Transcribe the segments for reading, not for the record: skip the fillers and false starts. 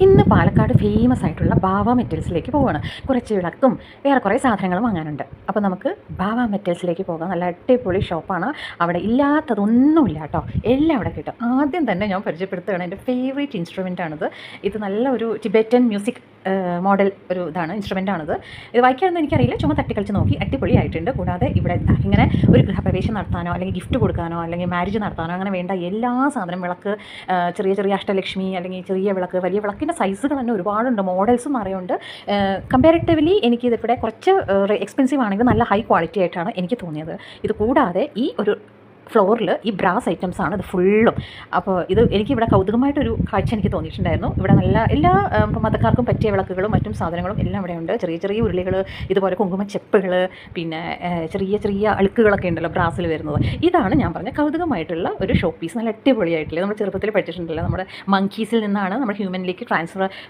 ഇന്ന് പാലക്കാട് ഫേമസ് ആയിട്ടുള്ള ബാവ മെറ്റൽസിലേക്ക് പോവുകയാണ്. കുറച്ച് വിളക്കും വേറെ കുറേ സാധനങ്ങളും വാങ്ങാനുണ്ട്. അപ്പോൾ നമുക്ക് ബാവ മെറ്റൽസിലേക്ക് പോകാം. നല്ല അടിപൊളി ഷോപ്പാണ്. അവിടെ ഇല്ലാത്തതൊന്നുമില്ല കേട്ടോ, എല്ലാം അവിടെ കിട്ടും. ആദ്യം തന്നെ ഞാൻ പരിചയപ്പെടുത്തുകയാണ്, എൻ്റെ ഫേവറേറ്റ് ഇൻസ്ട്രുമെൻ്റ് ആണിത്. ഇത് നല്ല ഒരു ടിബറ്റൻ മ്യൂസിക് മോഡൽ ഒരു ഇതാണ്, ഇൻസ്ട്രുമെൻ്റാണിത്. ഇത് വായിക്കാനൊന്നും എനിക്കറിയില്ല, ചുമ്മാ തട്ടി കളിച്ച് നോക്കി അടിപൊളിയായിട്ടുണ്ട്. കൂടാതെ ഇവിടെ ഇങ്ങനെ ഒരു ഗൃഹപ്രവേശം നടത്താനോ അല്ലെങ്കിൽ ഗിഫ്റ്റ് കൊടുക്കാനോ അല്ലെങ്കിൽ മാരേജ് നടത്താനോ അങ്ങനെ വേണ്ട എല്ലാ സാധനം, വിളക്ക്, ചെറിയ ചെറിയ അഷ്ടലക്ഷ്മി അല്ലെങ്കിൽ ചെറിയ വിളക്ക്, വലിയ വിളക്കിൻ്റെ സൈസുകൾ തന്നെ ഒരുപാടുണ്ട്, മോഡൽസും അറിയുന്നുണ്ട്. കമ്പാരിറ്റീവ്ലി എനിക്കിതിവിടെ കുറച്ച് എക്സ്പെൻസീവ് ആണെങ്കിൽ നല്ല ഹൈ ക്വാളിറ്റി ആയിട്ടാണ് എനിക്ക് തോന്നിയത്. ഇത് കൂടാതെ ഈ ഒരു ഫ്ലോറിൽ ഈ ബ്രാസ് ഐറ്റംസ് ആണ് ഇത് ഫുള്ളും. അപ്പോൾ ഇത് എനിക്കിവിടെ കൗതുകമായിട്ടൊരു കാഴ്ച എനിക്ക് തോന്നിയിട്ടുണ്ടായിരുന്നു. ഇവിടെ നല്ല എല്ലാ മതക്കാർക്കും പറ്റിയ വിളക്കുകളും മറ്റും സാധനങ്ങളും എല്ലാം ഇവിടെ ഉണ്ട്. ചെറിയ ചെറിയ ഉരുളികൾ, ഇതുപോലെ കുങ്കുമച്ചെപ്പുകൾ, പിന്നെ ചെറിയ ചെറിയ അളുക്കുകളൊക്കെ ഉണ്ടല്ലോ ബ്രാസിൽ വരുന്നത്. ഇതാണ് ഞാൻ പറഞ്ഞ കൗതുകമായിട്ടുള്ള ഒരു ഷോ പീസ്. നല്ല അടിപൊളിയായിട്ടില്ല, നമ്മൾ ചെറുപ്പത്തിൽ പഠിച്ചിട്ടുണ്ടല്ലോ, നമ്മുടെ മങ്കീസിൽ നിന്നാണ് നമ്മൾ ഹ്യൂമനിലേക്ക്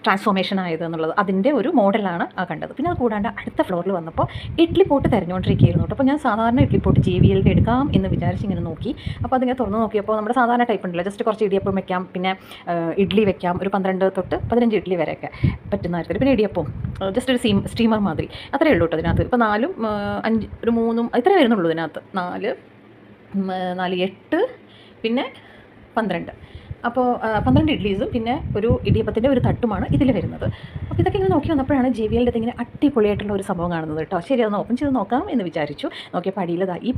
ട്രാൻസ്ഫോർമേഷൻ ആയത് എന്നുള്ളത്. അതിൻ്റെ ഒരു മോഡലാണ് കണ്ടത്. പിന്നെ അത് കൂടാണ്ട് അടുത്ത ഫ്ലോറിൽ വന്നപ്പോൾ ഇഡ്ലി പോട്ട് തിരഞ്ഞുകൊണ്ടിരിക്കുകയായിരുന്നു കേട്ടോ. അപ്പോൾ ഞാൻ സാധാരണ ഇഡ്ലി പോട്ട് JVL എടുക്കാം എന്ന് വിചാരിച്ച് ഇങ്ങനെ നോക്കി. അപ്പോൾ അതിങ്ങനെ തുറന്ന് നോക്കിയപ്പോൾ നമ്മുടെ സാധാരണ ടൈപ്പ് ഉണ്ടല്ലോ, ജസ്റ്റ് കുറച്ച് ഇടിയപ്പം വെക്കാം, പിന്നെ ഇഡ്ലി വെക്കാം, ഒരു 12 തൊട്ട് 15 ഇഡ്ലി വരെയൊക്കെ പറ്റുന്ന തരത്തിൽ. പിന്നെ ഇടിയപ്പം ജസ്റ്റ് ഒരു സ്റ്റീമർ മാതിരി, അത്രയേ ഉള്ളൂ കേട്ടോ ഇതിനകത്ത്. ഇപ്പോൾ 4ഉം 5 ഒരു 3ഉം ഇത്രേ വരുന്നുള്ളൂ ഇതിനകത്ത്. 4 8 പിന്നെ 12. അപ്പോൾ 12 ഇഡ്ലീസും പിന്നെ ഒരു ഇടിയപ്പത്തിൻ്റെ ഒരു തട്ടുമാണ് ഇതിൽ വരുന്നത്. അപ്പോൾ ഇതൊക്കെ ഇങ്ങനെ നോക്കി വന്നപ്പോഴാണ് JVLൻ്റെ ഇങ്ങനെ അടിപൊളിയായിട്ടുള്ള ഒരു സംഭവം കാണുന്നത് കേട്ടോ. ശരി, അത് ഓപ്പൺ ചെയ്ത് നോക്കാം എന്ന് വിചാരിച്ചു. നോക്കിയപ്പോൾ അടിയിൽ ഈ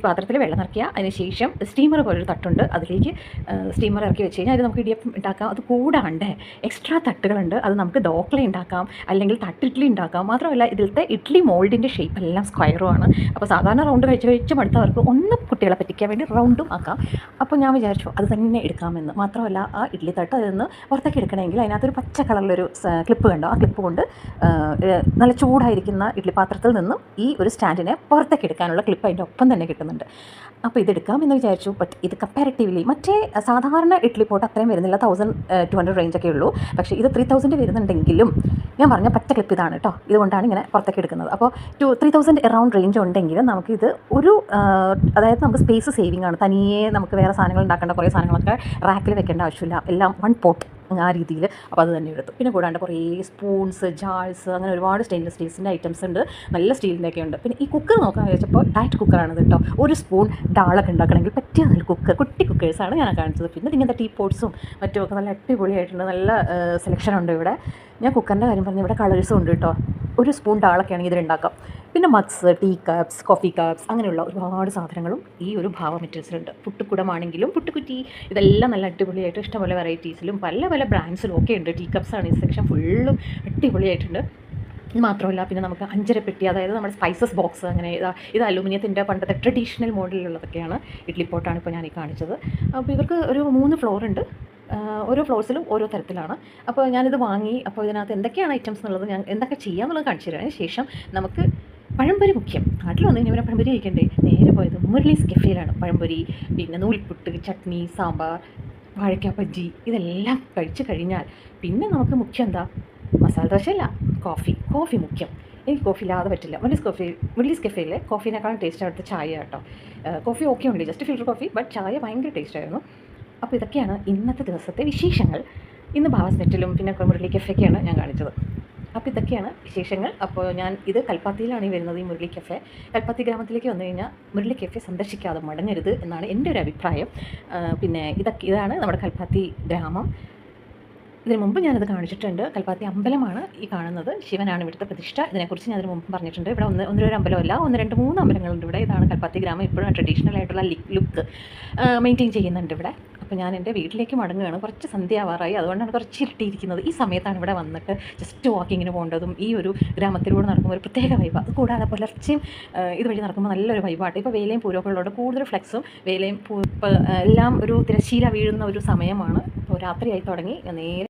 പാത്രത്തിൽ വെള്ളം നിറയ്ക്കുക. അതിന് ശേഷം സ്റ്റീമർ പോലൊരു തട്ടുണ്ട്, അതിലേക്ക് സ്റ്റീമർ ഇറക്കി വെച്ച് കഴിഞ്ഞാൽ അത് നമുക്ക് ഇടിയപ്പം ഉണ്ടാക്കാം. അത് കൂടാണ്ട് എക്സ്ട്രാ തട്ടുകളുണ്ട്, അത് നമുക്ക് ദോക്ല ഉണ്ടാക്കാം അല്ലെങ്കിൽ തട്ടിഡ്ലി ഉണ്ടാക്കാം. മാത്രമല്ല ഇതിലത്തെ ഇഡ്ലി മോൾഡിൻ്റെ ഷേപ്പ് എല്ലാം സ്ക്വയറുമാണ്. അപ്പോൾ സാധാരണ റൗണ്ട് കഴിച്ച് മടുത്തവർക്ക് ഒന്ന് കുട്ടികളെ പറ്റിക്കാൻ വേണ്ടി റൗണ്ടും ആക്കാം. അപ്പോൾ ഞാൻ വിചാരിച്ചു അത് തന്നെ എടുക്കാമെന്ന്. മാത്രമല്ല ആ ഇഡ്ലി തട്ട് അതിൽ നിന്ന് പുറത്തേക്ക് എടുക്കണമെങ്കിൽ അതിനകത്തൊരു പച്ച കളറിലൊരു ക്ലിപ്പ് കണ്ടോ, ആ ക്ലിപ്പ് കൊണ്ട് നല്ല ചൂടായിരിക്കുന്ന ഇഡ്ലി പാത്രത്തിൽ നിന്നും ഈ ഒരു സ്റ്റാൻഡിനെ പുറത്തേക്ക് എടുക്കാനുള്ള ക്ലിപ്പ് അതിൻ്റെ ഒപ്പം തന്നെ കിട്ടുന്നുണ്ട്. അപ്പോൾ ഇതെടുക്കാം എന്ന് വിചാരിച്ചു. ബട്ട് ഇത് കമ്പാരിറ്റീവ്ലി മറ്റേ സാധാരണ ഇഡ്ലി പോട്ട് അത്രയും വരുന്നില്ല, 1200 റേഞ്ചൊക്കെ ഉള്ളൂ. പക്ഷേ ഇത് 3000 വരുന്നുണ്ടെങ്കിലും ഞാൻ പറഞ്ഞ പച്ച ക്ലിപ്പ് ഇതാണ് കേട്ടോ, ഇതുകൊണ്ടാണ് ഇങ്ങനെ പുറത്തേക്ക് എടുക്കുന്നത്. അപ്പോൾ 3000 എറൗണ്ട് റേഞ്ച് ഉണ്ടെങ്കിലും നമുക്കിത് ഒരു അതായത് നമുക്ക് സ്പേസ് സേവിങ് ആണ്. തനിയെ നമുക്ക് വേറെ സാധനങ്ങൾ ഉണ്ടാക്കേണ്ട കുറേ സാധനങ്ങളൊക്കെ റാക്കിൽ വെക്കേണ്ട ആവശ്യമില്ല, എല്ലാം 1 പോട്ട് ആ രീതിയിൽ. അപ്പോൾ അത് തന്നെ എടുത്തു. പിന്നെ കൂടാണ്ട് കുറേ സ്പൂൺസ്, ജാഴ്സ്, അങ്ങനെ ഒരുപാട് സ്റ്റെയിൻലെസ് സ്റ്റീൽസിൻ്റെ ഐറ്റംസ് ഉണ്ട്, നല്ല സ്റ്റീലിൻ്റെയൊക്കെ ഉണ്ട്. പിന്നെ ഈ കുക്കർ നോക്കാൻ വെച്ചപ്പോൾ ഡയറ്റ് കുക്കറാണ് കേട്ടോ. ഒരു സ്പൂൺ ഡാളൊക്കെ ഉണ്ടാക്കണമെങ്കിൽ പറ്റിയ നല്ല കുട്ടി കുക്കേഴ്സാണ് ഞാൻ കാണിച്ചത്. പിന്നെ ഇങ്ങനത്തെ ടീ പോട്ട്സും മറ്റുമൊക്കെ നല്ല അടിപൊളിയായിട്ടുണ്ട്, നല്ല സെലക്ഷൻ ഉണ്ട് ഇവിടെ. ഞാൻ കുക്കറിൻ്റെ കാര്യം പറഞ്ഞു, ഇവിടെ കളേഴ്സും ഉണ്ട് കേട്ടോ. ഒരു സ്പൂൺ ഡാളൊക്കെ ആണെങ്കിൽ ഇതിലുണ്ടാക്കാം. പിന്നെ mugs, tea cups, coffee cups, അങ്ങനെയുള്ള ഒരുപാട് സാധനങ്ങളും ഈ ഒരു ഭാവ മെറ്റീരിയൽസിലുണ്ട്. പുട്ടുക്കുടമാണെങ്കിലും പുട്ടുകുറ്റി, ഇതെല്ലാം നല്ല അടിപൊളിയായിട്ട് ഇഷ്ടംപോലെ വെറൈറ്റീസിലും പല പല ബ്രാൻഡ്സിലും ഒക്കെ ഉണ്ട്. ടീ കപ്സാണ് ഈ സെക്ഷൻ ഫുള്ളും അടിപൊളിയായിട്ടുണ്ട്. ഇത് മാത്രമല്ല, പിന്നെ നമുക്ക് 5 പെട്ടി, അതായത് നമ്മുടെ സ്പൈസസ് ബോക്സ്, അങ്ങനെ ഇത് അലൂമിനിയത്തിൻ്റെ പണ്ടത്തെ ട്രഡീഷണൽ മോഡലിലുള്ളതൊക്കെയാണ്. ഇഡ്ലി പോട്ടാണ് ഇപ്പോൾ ഞാൻ ഈ കാണിച്ചത്. അപ്പോൾ ഇവർക്ക് ഒരു 3 ഫ്ലോർ ഉണ്ട്, ഓരോ ഫ്ലോർസിലും ഓരോ തരത്തിലാണ്. അപ്പോൾ ഞാനിത് വാങ്ങി. അപ്പോൾ ഇതിനകത്ത് എന്തൊക്കെയാണ് ഐറ്റംസ് എന്നുള്ളത്, ഞാൻ എന്തൊക്കെ ചെയ്യാമെന്നുള്ളത് കാണിച്ചു തരാം. അതിന് ശേഷം നമുക്ക് പഴംപൊരി മുഖ്യം. നാട്ടിൽ വന്നു കഴിഞ്ഞാൽ പഴംപൊരി കഴിക്കണ്ടേ, നേരെ പോയത് മുരളീസ് കഫേയിലാണ്. പഴംപൊരി, പിന്നെ നൂൽപുട്ട്, ചട്നി, സാമ്പാർ, വാഴയ്ക്ക ബജ്ജി, ഇതെല്ലാം കഴിച്ച് കഴിഞ്ഞാൽ പിന്നെ നമുക്ക് മുഖ്യം എന്താ, മസാല ദോശയല്ല, കോഫി മുഖ്യം. എനിക്ക് കോഫി ഇല്ലാതെ പറ്റില്ല. മുരളീസ് കഫേയിലെ കോഫീനേക്കാളും ടേസ്റ്റ് അവിടുത്തെ ചായ കേട്ടോ. കോഫി ഓക്കെ ഉണ്ട്, ജസ്റ്റ് ഫിൽറ്റർ കോഫി, ബട്ട് ചായ ഭയങ്കര ടേസ്റ്റായിരുന്നു. അപ്പോൾ ഇതൊക്കെയാണ് ഇന്നത്തെ ദിവസത്തെ വിശേഷങ്ങൾ. ഇന്ന് ഭാവസ് നെറ്റിലും പിന്നെ മുരളി കഫേയൊക്കെയാണ് ഞാൻ കാണിച്ചത്. അപ്പോൾ ഇതൊക്കെയാണ് വിശേഷങ്ങൾ. അപ്പോൾ ഞാൻ ഇത് കൽപ്പാത്തിയിലാണ് ഈ വരുന്നത്, ഈ മുരളി കഫേ. കൽപ്പാത്തി ഗ്രാമത്തിലേക്ക് വന്നു കഴിഞ്ഞാൽ മുരളി കഫേ സന്ദർശിക്കാതെ മടങ്ങരുത് എന്നാണ് എൻ്റെ ഒരു അഭിപ്രായം. പിന്നെ ഇതാണ് നമ്മുടെ കൽപ്പാത്തി ഗ്രാമം. ഇതിന് മുമ്പ് ഞാനത് കാണിച്ചിട്ടുണ്ട്. കൽപ്പാത്തി അമ്പലമാണ് ഈ കാണുന്നത്, ശിവനാണ് ഇവിടുത്തെ പ്രതിഷ്ഠ. ഇതിനെക്കുറിച്ച് ഞാൻ അതിന് മുമ്പ് പറഞ്ഞിട്ടുണ്ട്. ഇവിടെ ഒന്ന് 2 അമ്പലമല്ല, 1 2 3 അമ്പലങ്ങളുണ്ട് ഇവിടെ. ഇതാണ് കൽപ്പാത്തി ഗ്രാമം. ഇപ്പോഴും ട്രഡീഷണൽ ആയിട്ടുള്ള ലുക്ക് മെയിൻറ്റെയിൻ ചെയ്യുന്നുണ്ട് ഇവിടെ. അപ്പോൾ ഞാൻ എൻ്റെ വീട്ടിലേക്ക് മടങ്ങുകയാണ്. കുറച്ച് സന്ധ്യയാവാറായി, അതുകൊണ്ടാണ് കുറച്ച് ഇരുട്ടിയിരിക്കുന്നത്. ഈ സമയത്താണ് ഇവിടെ വന്നിട്ട് ജസ്റ്റ് വാക്കിങ്ങിന് പോകേണ്ടതും. ഈ ഒരു ഗ്രാമത്തിലൂടെ നടക്കുമ്പോൾ ഒരു പ്രത്യേക വൈബ്. അത് കൂടാതെ പുലർച്ചെയും ഇതുവഴി നടക്കുമ്പോൾ നല്ലൊരു വൈബാട്ട്. ഇപ്പോൾ വേലയും പൂരമൊക്കെ കൂടുതൽ ഫ്ലെക്സും വേലയും എല്ലാം ഒരു തിരശ്ശീല വീഴുന്ന ഒരു സമയമാണ്. അപ്പോൾ രാത്രിയായി തുടങ്ങി, നേരെ